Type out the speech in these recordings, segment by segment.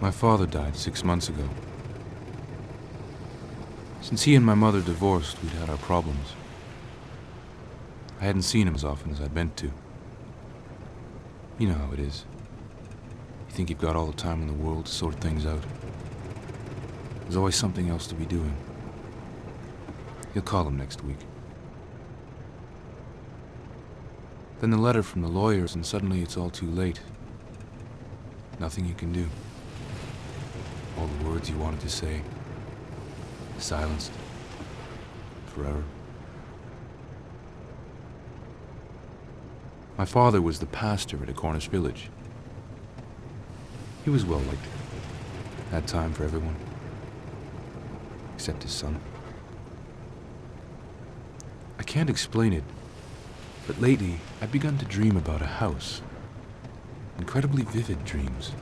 My father died 6 months ago. Since he and my mother divorced, we'd had our problems. I hadn't seen him as often as I'd meant to. You know how it is. You think you've got all the time in the world to sort things out. There's always something else to be doing. He'll call him next week. Then the letter from the lawyers, and suddenly it's all too late. Nothing you can do. All the words you wanted to say, silenced forever. My father was the pastor at a Cornish village. He was well liked. Had time for everyone. Except his son. I can't explain it, but lately I've begun to dream about a house. Incredibly vivid dreams.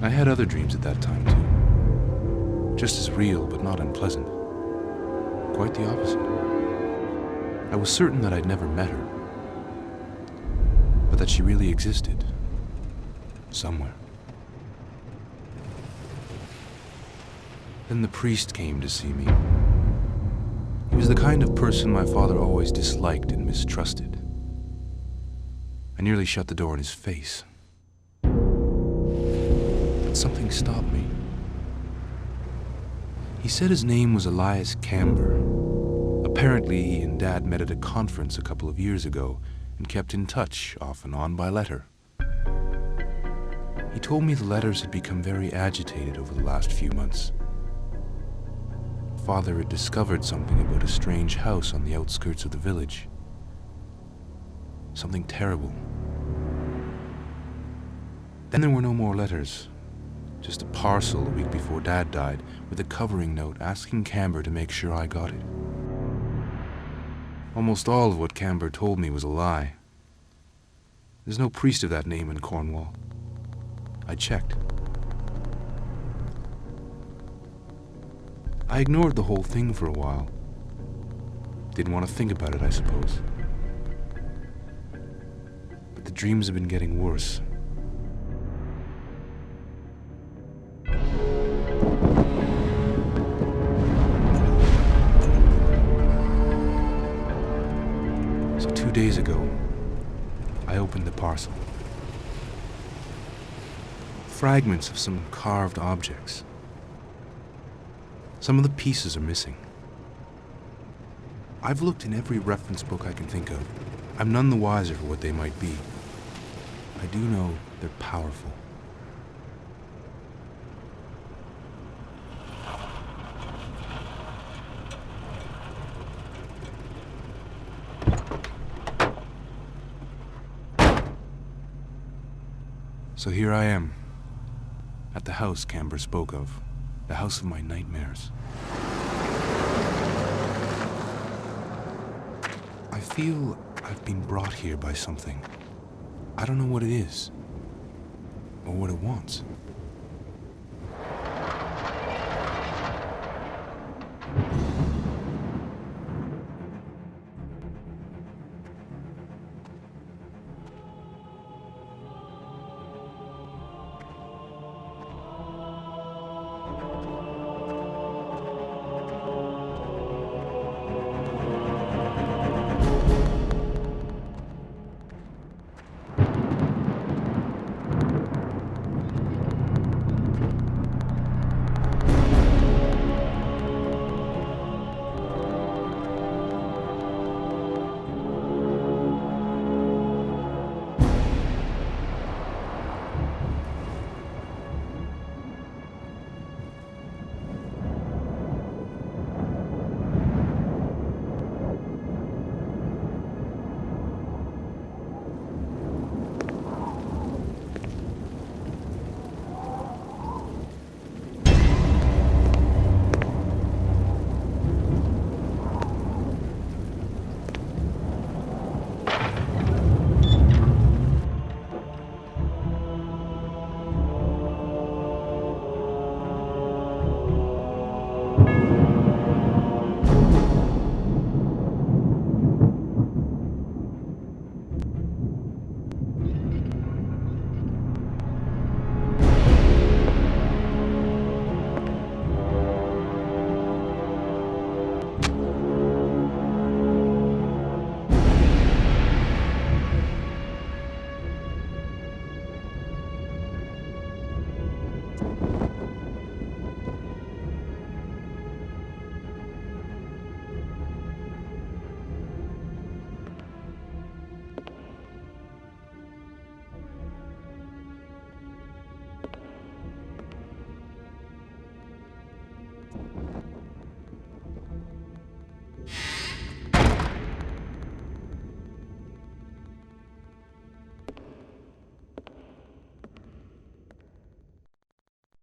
I had other dreams at that time, too. Just as real, but not unpleasant. Quite the opposite. I was certain that I'd never met her, but that she really existed. Somewhere. Then the priest came to see me. He was the kind of person my father always disliked and mistrusted. I nearly shut the door in his face. Something stopped me. He said his name was Elias Camber. Apparently, he and Dad met at a conference a couple of years ago and kept in touch, off and on, by letter. He told me the letters had become very agitated over the last few months. Father had discovered something about a strange house on the outskirts of the village. Something terrible. Then there were no more letters. Just a parcel a week before Dad died, with a covering note asking Camber to make sure I got it. Almost all of what Camber told me was a lie. There's no priest of that name in Cornwall. I checked. I ignored the whole thing for a while. Didn't want to think about it, I suppose. But the dreams have been getting worse. So 2 days ago, I opened the parcel. Fragments of some carved objects. Some of the pieces are missing. I've looked in every reference book I can think of. I'm none the wiser for what they might be. I do know they're powerful. So here I am, at the house Camber spoke of, the house of my nightmares. I feel I've been brought here by something. I don't know what it is, or what it wants.